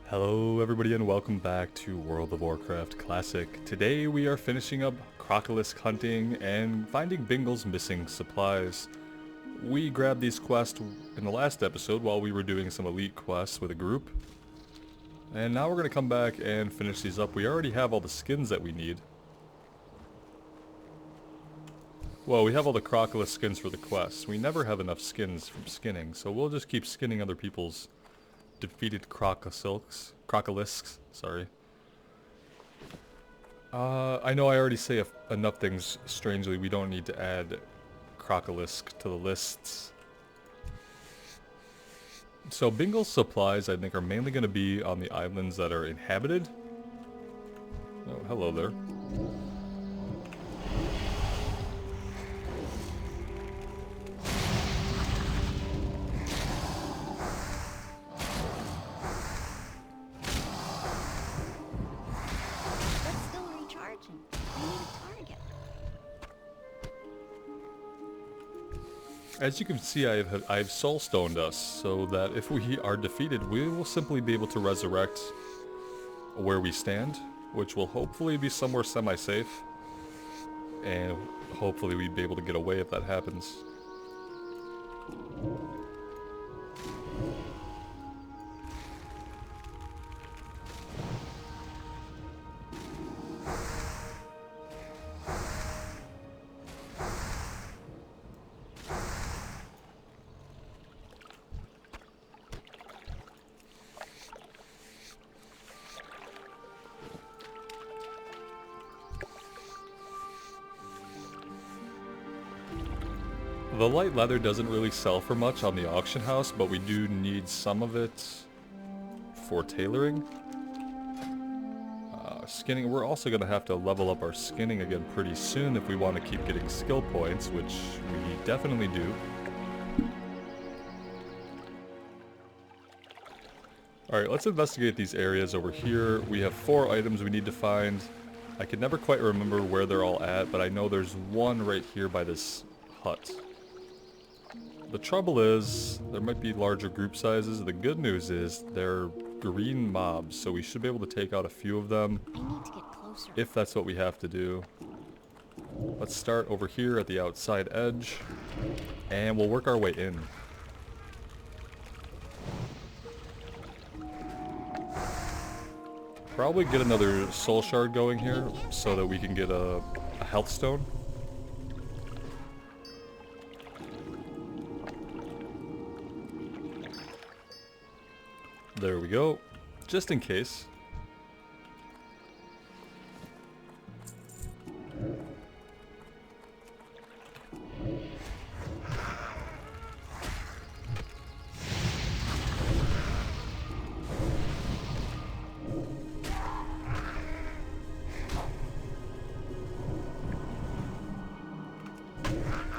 Hello everybody and welcome back to World of Warcraft Classic. Today we are finishing up Crocolisk hunting and finding Bingles' missing supplies. We grabbed these quests in the last episode while we were doing some elite quests with a group. And now we're going to come back and finish these up. We already have all the skins that we need. Well, we have all the Crocolisk skins for the quests. We never have enough skins from skinning, so we'll just keep skinning other people's defeated Crocolisks, sorry. I know I already say enough things strangely. We don't need to add Crocolisk to the lists. So Bingles' supplies, I think, are mainly going to be on the islands that are inhabited. Oh, hello there. As you can see, I've soulstoned us, so that if we are defeated, we will simply be able to resurrect where we stand, which will hopefully be somewhere semi-safe, and hopefully we'd be able to get away if that happens. The light leather doesn't really sell for much on the auction house, but we do need some of it for tailoring. Skinning, we're also going to have to level up our skinning again pretty soon if we want to keep getting skill points, which we definitely do. Alright, let's investigate these areas over here. We have 4 items we need to find. I can never quite remember where they're all at, but I know there's one right here by this hut. The trouble is, there might be larger group sizes. The good news is, they're green mobs, so we should be able to take out a few of them. I need to get closer. If that's what we have to do. Let's start over here at the outside edge, and we'll work our way in. Probably get another soul shard going here, so that we can get a health stone. There we go, just in case.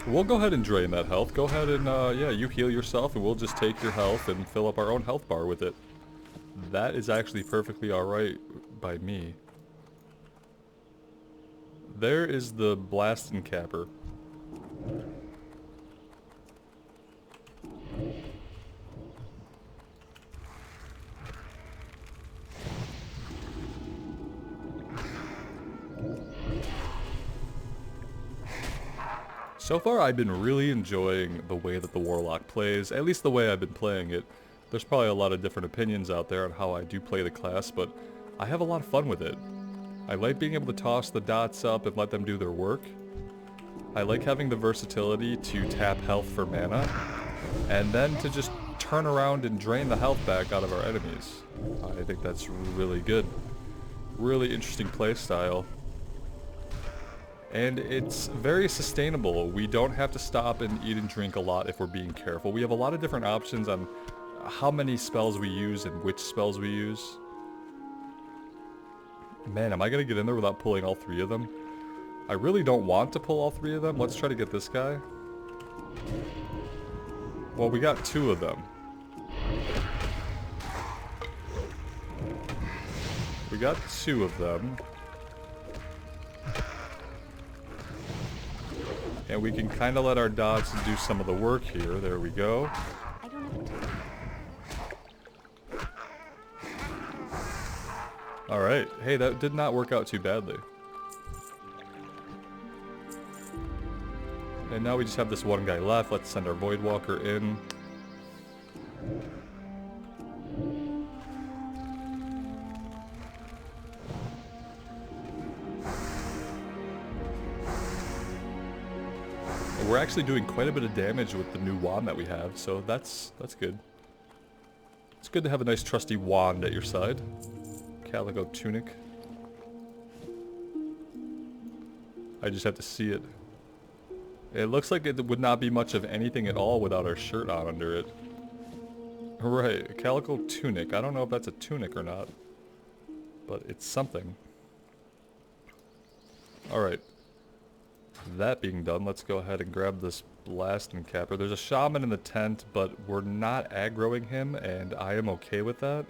We'll go ahead and drain that health. Go ahead and, yeah, you heal yourself and we'll just take your health and fill up our own health bar with it. That is actually perfectly alright by me. There is the blast and capper. So far I've been really enjoying the way that the Warlock plays, at least the way I've been playing it. There's probably a lot of different opinions out there on how I do play the class, but I have a lot of fun with it. I like being able to toss the dots up and let them do their work. I like having the versatility to tap health for mana, and then to just turn around and drain the health back out of our enemies. I think that's really good. Really interesting playstyle. And it's very sustainable. We don't have to stop and eat and drink a lot if we're being careful. We have a lot of different options on how many spells we use and which spells we use. Man, am I going to get in there without pulling all 3 of them? I really don't want to pull all 3 of them. Let's try to get this guy. Well, we got 2 of them. We got 2 of them. And we can kind of let our dots do some of the work here. There we go. I don't have time. Alright. Hey, that did not work out too badly. And now we just have this one guy left. Let's send our Voidwalker in. We're actually doing quite a bit of damage with the new wand that we have, so that's good. It's good to have a nice trusty wand at your side. Calico tunic. I just have to see it. It looks like it would not be much of anything at all without our shirt on under it. Right, a calico tunic. I don't know if that's a tunic or not, but it's something. Alright. That being done, let's go ahead and grab this blast and capper. There's a shaman in the tent, but we're not aggroing him, and I am okay with that.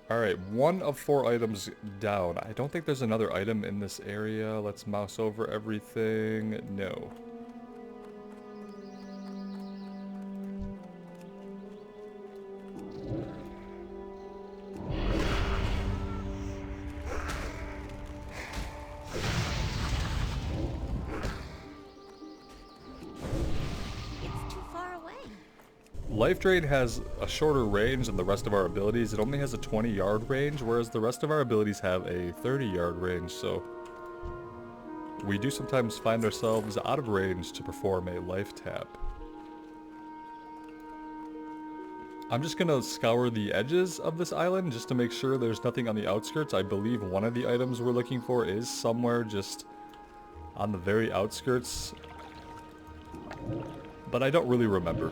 Alright, 1 of 4 items down. I don't think there's another item in this area. Let's mouse over everything. No. Life Drain has a shorter range than the rest of our abilities. It only has a 20-yard range, whereas the rest of our abilities have a 30-yard range, so we do sometimes find ourselves out of range to perform a life tap. I'm just gonna scour the edges of this island just to make sure there's nothing on the outskirts. I believe one of the items we're looking for is somewhere just on the very outskirts, but I don't really remember.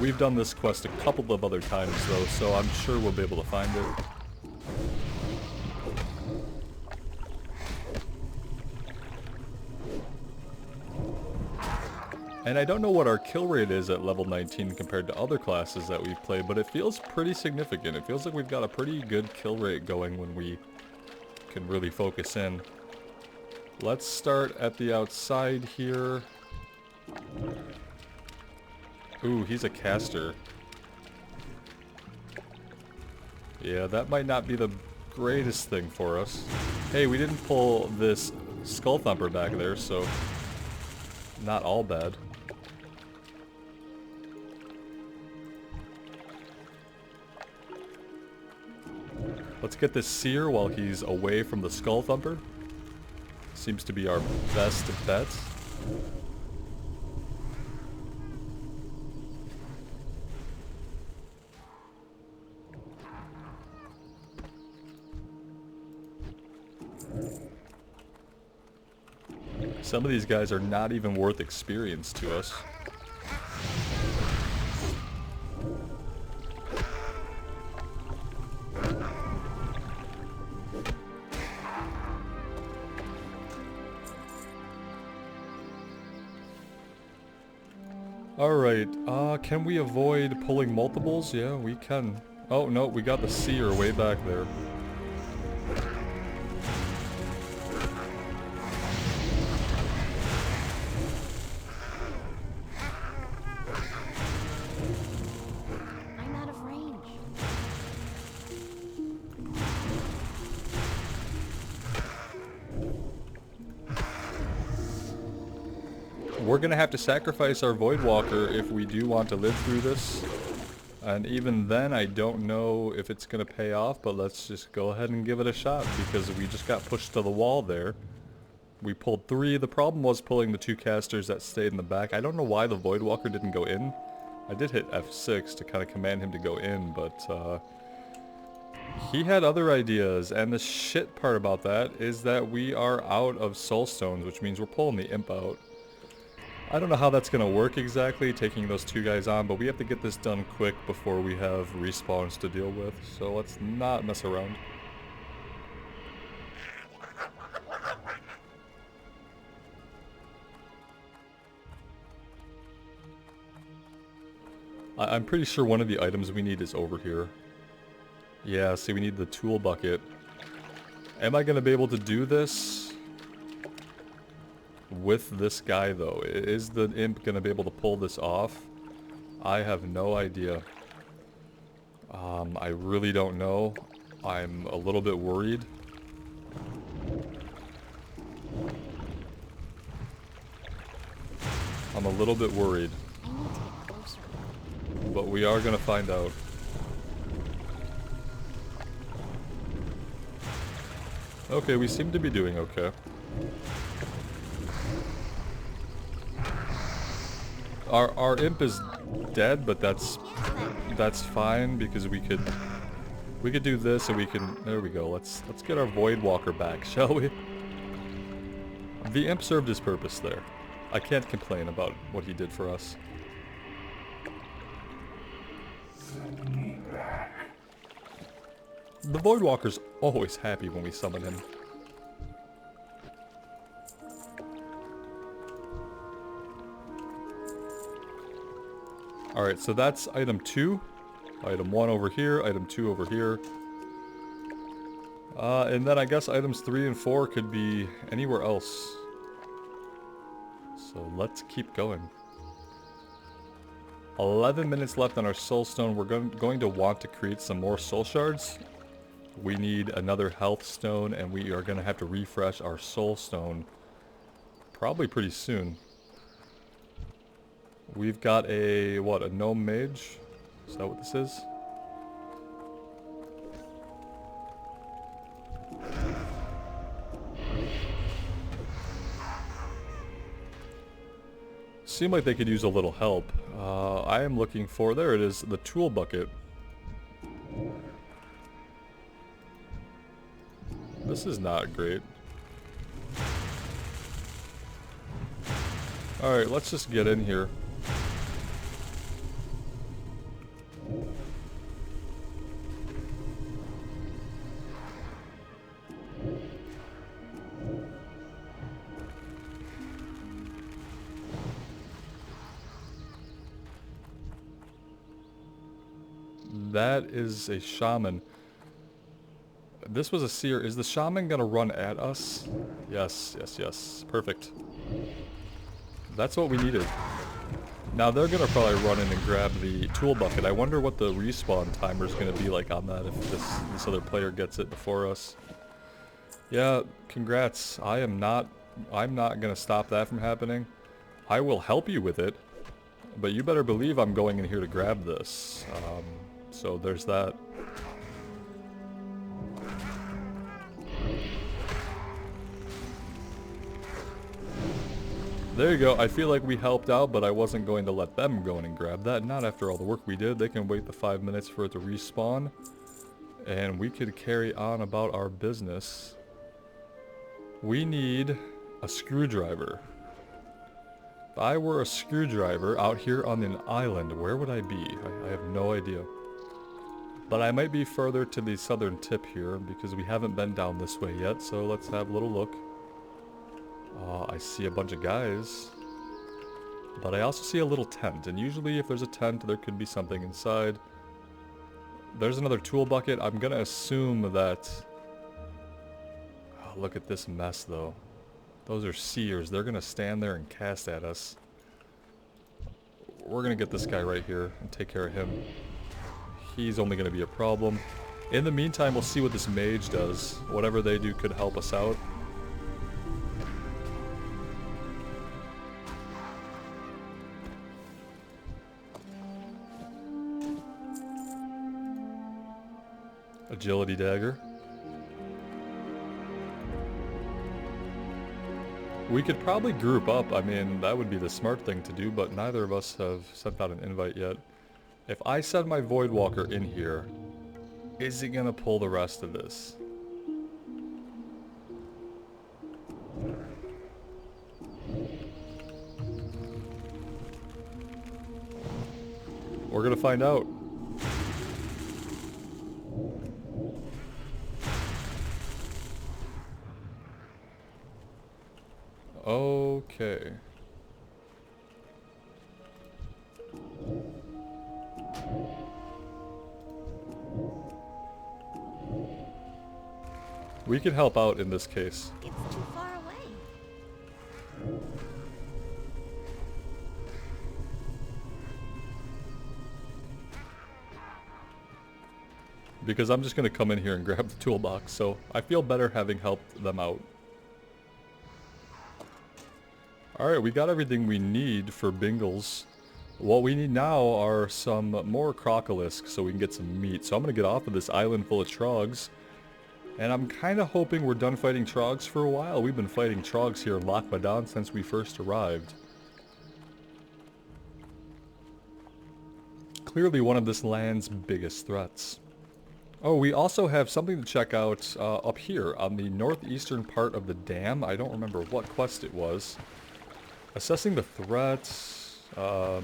We've done this quest a couple of other times though, so I'm sure we'll be able to find it. And I don't know what our kill rate is at level 19 compared to other classes that we've played, but it feels pretty significant. It feels like we've got a pretty good kill rate going when we can really focus in. Let's start at the outside here. Ooh, he's a caster. Yeah, that might not be the greatest thing for us. Hey, we didn't pull this Skull Thumper back there, so not all bad. Let's get this Seer while he's away from the Skull Thumper. Seems to be our best bet. Some of these guys are not even worth experience to us. Alright, can we avoid pulling multiples? Yeah, we can. Oh, no, we got the Seer way back there. I'm out of range. We're gonna have to sacrifice our Voidwalker if we do want to live through this. And even then, I don't know if it's gonna pay off, but let's just go ahead and give it a shot, because we just got pushed to the wall there. We pulled 3. The problem was pulling the 2 casters that stayed in the back. I don't know why the Voidwalker didn't go in. I did hit F6 to kind of command him to go in, but he had other ideas, and the shit part about that is that we are out of soul stones, which means we're pulling the imp out. I don't know how that's going to work exactly, taking those 2 guys on, but we have to get this done quick before we have respawns to deal with, so let's not mess around. I'm pretty sure one of the items we need is over here. Yeah, see, we need the tool bucket. Am I going to be able to do this with this guy, though? Is the imp going to be able to pull this off? I have no idea. I really don't know. I'm a little bit worried. I'm a little bit worried. I need to get closer. But we are gonna find out. Okay, we seem to be doing okay. Our imp is dead, but that's fine because we could do this and we can, there we go. Let's get our Void Walker back, shall we? The imp served his purpose there. I can't complain about what he did for us. The Void Walker's always happy when we summon him. Alright, so that's item 2. Item 1 over here, item 2 over here. And then I guess items 3 and 4 could be anywhere else. So let's keep going. 11 minutes left on our soul stone. We're going to want to create some more soul shards. We need another health stone, and we are going to have to refresh our soul stone probably pretty soon. We've got a, what, a gnome mage? Is that what this is? Seem like they could use a little help. I am looking for, there it is, the tool bucket. This is not great. Alright, let's just get in here. That is a shaman. This was a seer. Is the shaman gonna run at us? Yes, yes, yes. Perfect. That's what we needed. Now they're gonna probably run in and grab the tool bucket. I wonder what the respawn timer is gonna be like on that if this other player gets it before us. Yeah, congrats. I'm not gonna stop that from happening. I will help you with it, but you better believe I'm going in here to grab this. So there's that. There you go. I feel like we helped out, but I wasn't going to let them go in and grab that. Not after all the work we did. They can wait the 5 minutes for it to respawn. And we could carry on about our business. We need a screwdriver. If I were a screwdriver out here on an island, where would I be? I have no idea. But I might be further to the southern tip here because we haven't been down this way yet. So let's have a little look. I see a bunch of guys. But I also see a little tent. And usually if there's a tent, there could be something inside. There's another tool bucket. I'm going to assume that... Oh, look at this mess though. Those are seers. They're going to stand there and cast at us. We're going to get this guy right here and take care of him. He's only going to be a problem. In the meantime, we'll see what this mage does. Whatever they do could help us out. Agility dagger. We could probably group up. I mean, that would be the smart thing to do, but neither of us have sent out an invite yet. If I send my Void Walker in here, is it gonna pull the rest of this? We're gonna find out. Okay. We could help out in this case. It's too far away. because I'm just going to come in here and grab the toolbox, so I feel better having helped them out. Alright, we got everything we need for Bingles. What we need now are some more Crocolisk so we can get some meat. So I'm going to get off of this island full of trogs. And I'm kind of hoping we're done fighting trogs for a while. We've been fighting trogs here in Loch Madon since we first arrived. Clearly one of this land's biggest threats. Oh, we also have something to check out up here on the northeastern part of the dam. I don't remember what quest it was. Assessing the threats. Oh,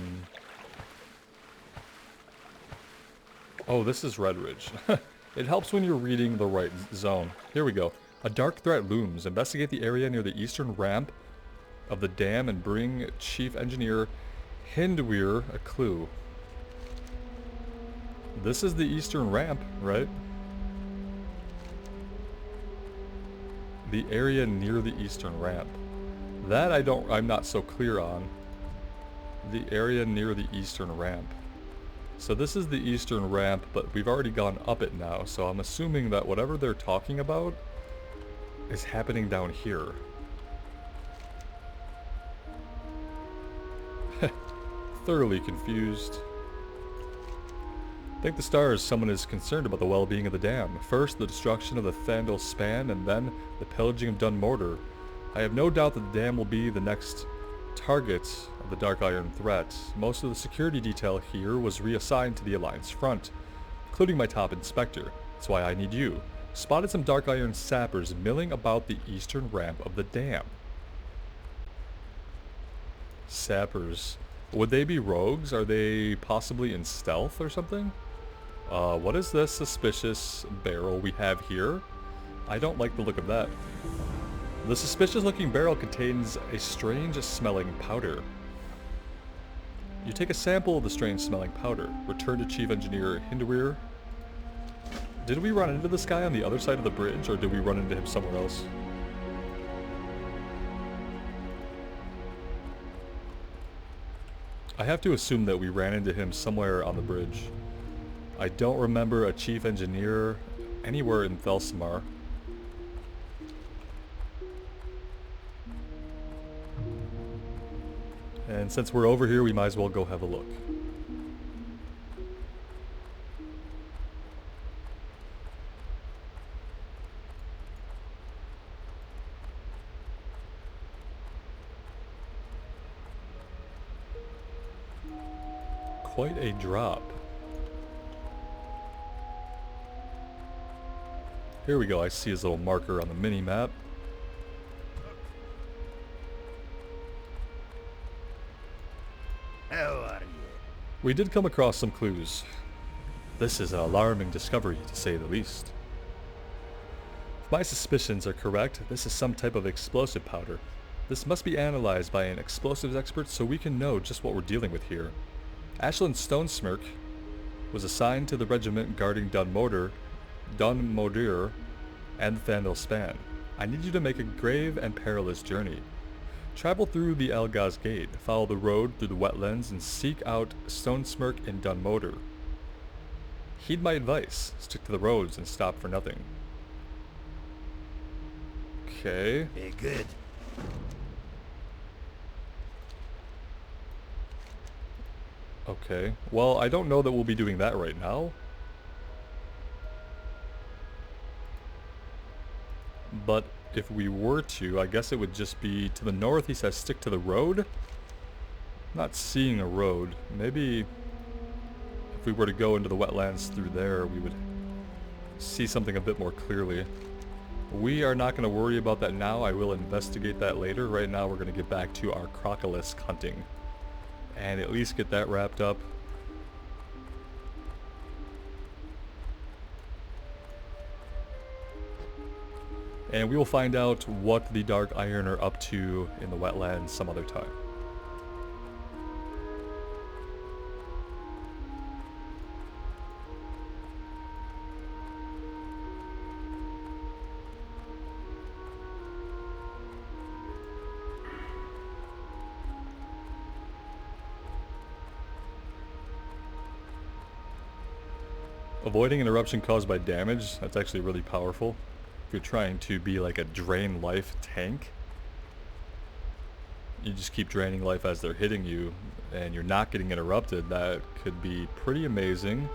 this is Red Ridge. It helps when you're reading the right zone. Here we go. A dark threat looms. Investigate the area near the eastern ramp of the dam and bring Chief Engineer Hindweir a clue. This is the eastern ramp, right? The area near the eastern ramp. That I'm not so clear on. The area near the eastern ramp. So this is the eastern ramp, but we've already gone up it now, so I'm assuming that whatever they're talking about is happening down here. Thoroughly confused. Thank the stars someone is concerned about the well-being of the dam. First, the destruction of the Thandel Span, and then the pillaging of Dunmortar. I have no doubt that the dam will be the next target of the Dark Iron threat. Most of the security detail here was reassigned to the Alliance front, including my top inspector. That's why I need you. Spotted some Dark Iron sappers milling about the eastern ramp of the dam. Sappers. Would they be rogues? Are they possibly in stealth or something? What is this suspicious barrel we have here? I don't like the look of that. The suspicious looking barrel contains a strange smelling powder. You take a sample of the strange smelling powder. Return to Chief Engineer Hindweir. Did we run into this guy on the other side of the bridge, or did we run into him somewhere else? I have to assume that we ran into him somewhere on the bridge. I don't remember a Chief Engineer anywhere in Thelsmar. And since we're over here, we might as well go have a look. Quite a drop. Here we go, I see his little marker on the mini-map. How are you? We did come across some clues. This is an alarming discovery, to say the least. If my suspicions are correct, this is some type of explosive powder. This must be analyzed by an explosives expert so we can know just what we're dealing with here. Ashlyn Stonesmirk was assigned to the regiment guarding Dunmortar, and the Thandel Span. I need you to make a grave and perilous journey. Travel through the Algaz Gate, follow the road through the wetlands, and seek out Stonesmirk in Dunmortar. Heed my advice. Stick to the roads and stop for nothing. Okay. Very good. Okay. Well, I don't know that we'll be doing that right now. But if we were to, I guess it would just be to the north. He says stick to the road. Not seeing a road. Maybe if we were to go into the wetlands through there, we would see something a bit more clearly. We are not going to worry about that now. I will investigate that later. Right now we're going to get back to our Crocolisk hunting and at least get that wrapped up. And we will find out what the Dark Iron are up to in the wetlands some other time. Avoiding interruption caused by damage, that's actually really powerful. If you're trying to be like a drain life tank, you just keep draining life as they're hitting you, and you're not getting interrupted. That could be pretty amazing.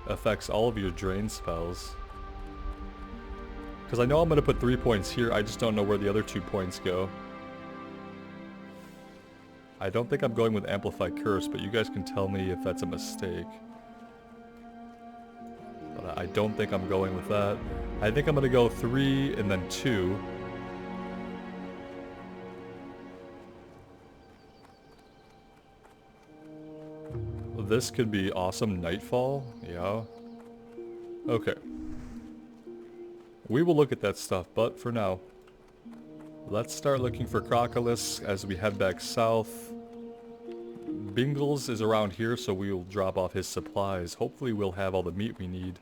Affects all of your drain spells. Because I know I'm going to put 3 points here, I just don't know where the other 2 points go. I don't think I'm going with Amplify Curse, but you guys can tell me if that's a mistake. But I don't think I'm going with that. I think I'm going to go 3 and then 2. This could be awesome. Nightfall, yeah. Okay. We will look at that stuff, but for now, let's start looking for Crocolisk as we head back south. Bingles is around here, so we will drop off his supplies. Hopefully we'll have all the meat we need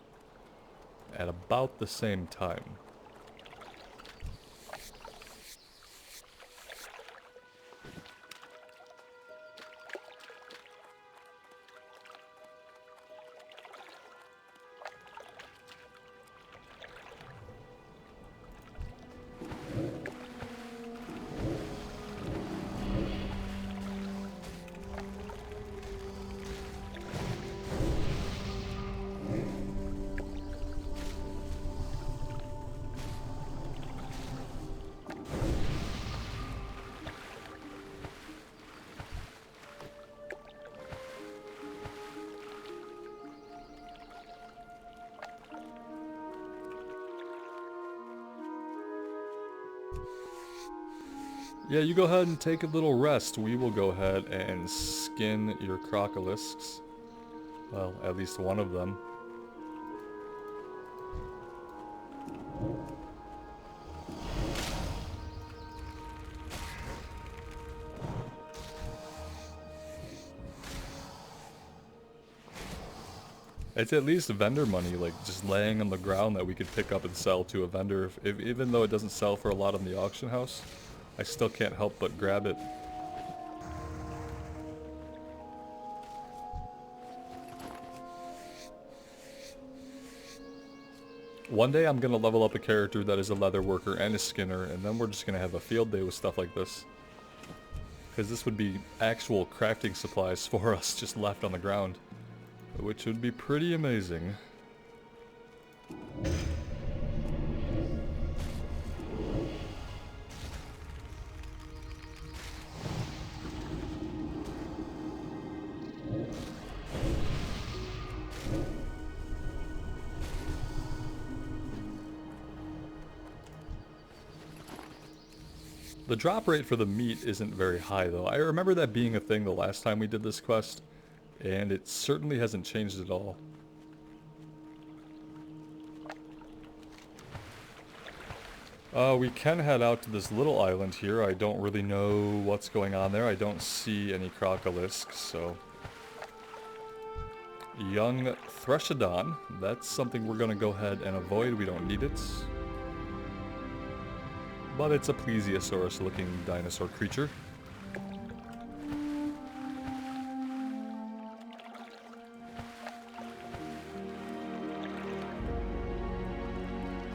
at about the same time. Yeah, you go ahead and take a little rest. We will go ahead and skin your Crocolisks. Well, at least one of them. It's at least vendor money, like just laying on the ground that we could pick up and sell to a vendor. Even though it doesn't sell for a lot in the auction house, I still can't help but grab it. One day I'm gonna level up a character that is a leather worker and a skinner, and then we're just gonna have a field day with stuff like this. Because this would be actual crafting supplies for us just left on the ground, which would be pretty amazing. The drop rate for the meat isn't very high though. I remember that being a thing the last time we did this quest, and it certainly hasn't changed at all. We can head out to this little island here. I don't really know what's going on there. I don't see any Crocolisks, so... Young Threshodon. That's something we're gonna go ahead and avoid. We don't need it. But it's a plesiosaurus-looking dinosaur creature.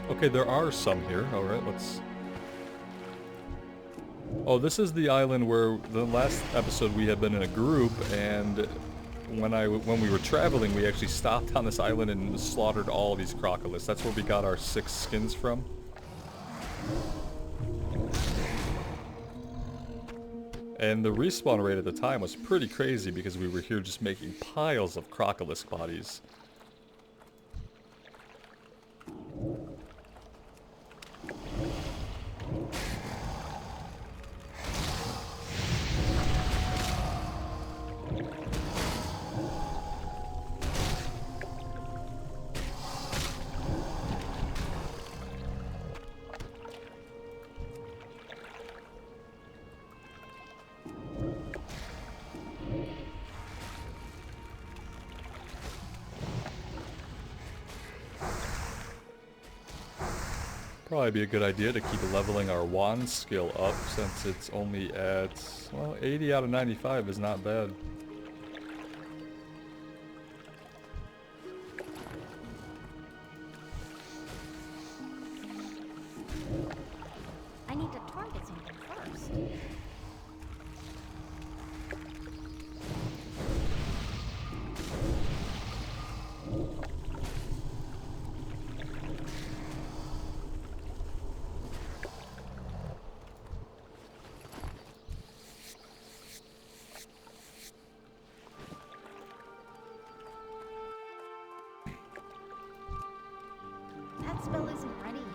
Okay, there are some here. Alright, let's... Oh, this is the island where the last episode we had been in a group, and when we were traveling, we actually stopped on this island and slaughtered all of these Crocolisks. That's where we got our 6 skins from. And the respawn rate at the time was pretty crazy because we were here just making piles of Crocolisk bodies. Probably be a good idea to keep leveling our wand skill up since it's only at, well, 80 out of 95 is not bad. spell isn't ready yet.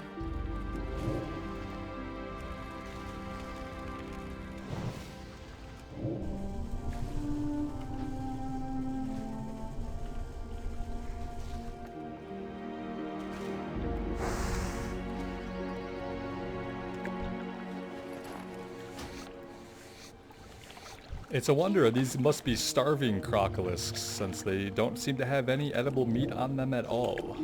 It's a wonder, these must be starving Crocolisks, since they don't seem to have any edible meat on them at all.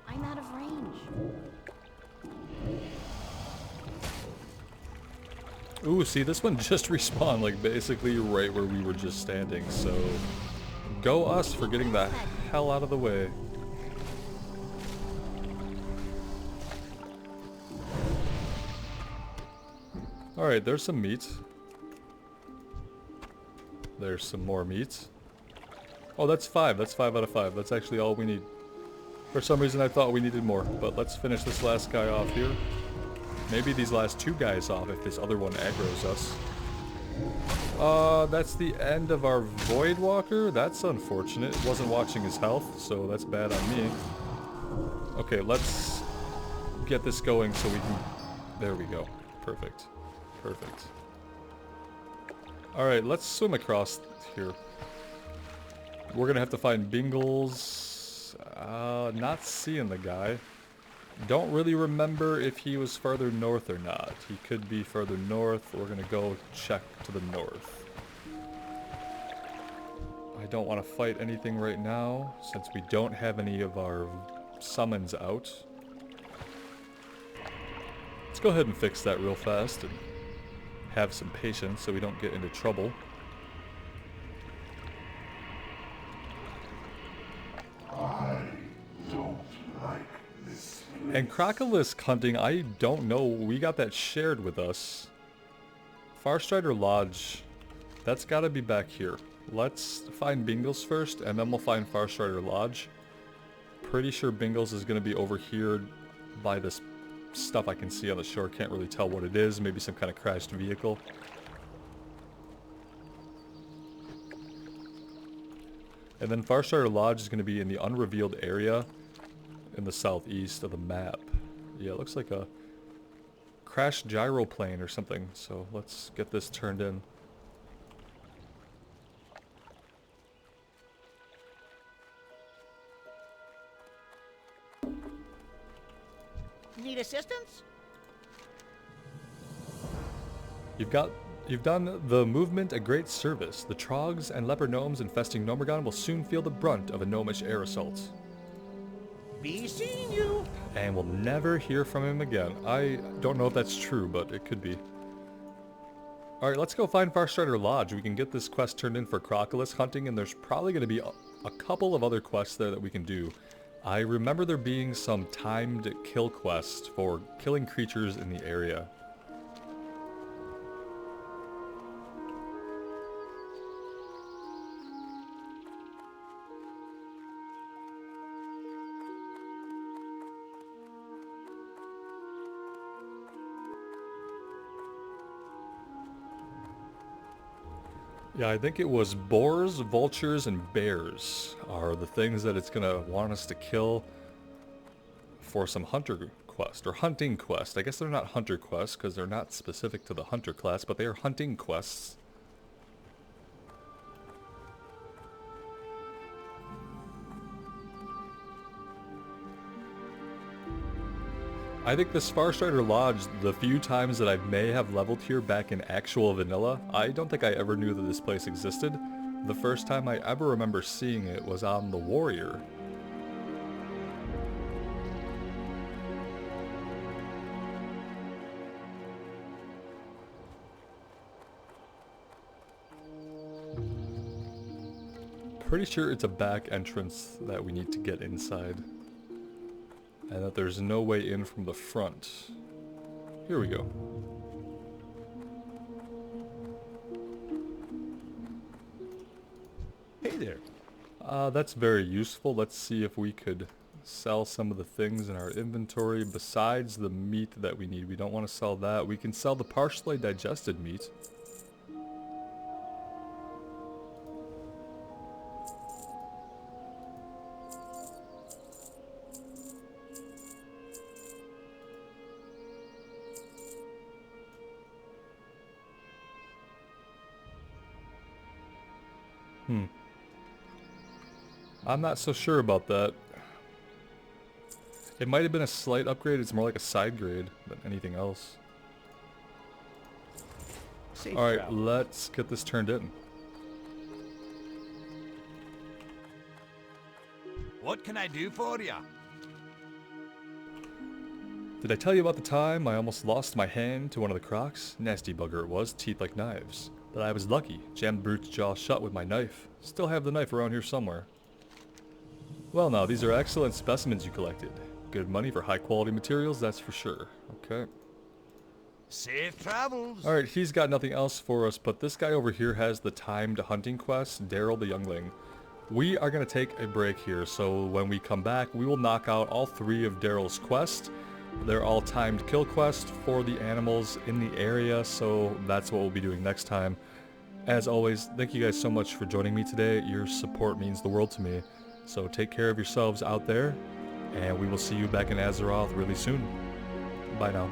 I'm out of range. Ooh, see, this one just respawned, like, basically right where we were just standing, so... Go us for getting the hell out of the way. Alright, there's some meat. There's some more meat. Oh, that's 5. That's 5 out of 5. That's actually all we need. For some reason I thought we needed more, but let's finish this last guy off here. Maybe these last 2 guys off if this other one aggroes us. That's the end of our Void Walker. That's unfortunate. Wasn't watching his health, so that's bad on me. Okay, let's get this going so we can... There we go. Perfect. Perfect. Alright, let's swim across here. We're gonna have to find Bingles. Not seeing the guy. Don't really remember if he was further north or not. He could be further north. We're gonna go check to the north. I don't want to fight anything right now, since we don't have any of our summons out. Let's go ahead and fix that real fast and have some patience so we don't get into trouble. And Crocolisk hunting, I don't know. We got that shared with us. Farstrider Lodge, that's got to be back here. Let's find Bingles first, and then we'll find Farstrider Lodge. Pretty sure Bingles is going to be over here by this stuff I can see on the shore. Can't really tell what it is. Maybe some kind of crashed vehicle. And then Farstrider Lodge is going to be in the unrevealed area in the southeast of the map. Yeah, it looks like a crashed gyroplane or something. So let's get this turned in. Need assistance? You've done the movement a great service. The trogs and leper gnomes infesting Gnomergon will soon feel the brunt of a gnomish air assault. Be seeing you. And we'll never hear from him again. I don't know if that's true, but it could be. Alright, let's go find Farstrider Lodge. We can get this quest turned in for Crocolisk hunting, and there's probably going to be a couple of other quests there that we can do. I remember there being some timed kill quests for killing creatures in the area. Yeah, I think it was boars, vultures, and bears are the things that it's gonna want us to kill for some hunter quest, or hunting quest. I guess they're not hunter quests because they're not specific to the hunter class, but they are hunting quests. I think this Farstrider Lodge, the few times that I may have leveled here back in actual vanilla, I don't think I ever knew that this place existed. The first time I ever remember seeing it was on the Warrior. Pretty sure it's a back entrance that we need to get inside. And that there's no way in from the front. Here we go. Hey there. That's very useful. Let's see if we could sell some of the things in our inventory besides the meat that we need. We don't want to sell that. We can sell the partially digested meat. I'm not so sure about that. It might have been a slight upgrade. It's more like a side grade than anything else. Safe Alright, travel. let's get this turned in. What can I do for ya? Did I tell you about the time I almost lost my hand to one of the crocs? Nasty bugger it was, teeth like knives. But I was lucky, jammed the brute's jaw shut with my knife. Still have the knife around here somewhere. Well now, these are excellent specimens you collected. Good money for high quality materials, that's for sure. Okay. Safe travels. Alright, he's got nothing else for us, but this guy over here has the timed hunting quest, Daryl the Youngling. We are going to take a break here, so when we come back, we will knock out all 3 of Daryl's quests. They're all timed kill quests for the animals in the area, so that's what we'll be doing next time. As always, thank you guys so much for joining me today. Your support means the world to me. So take care of yourselves out there, and we will see you back in Azeroth really soon. Bye now.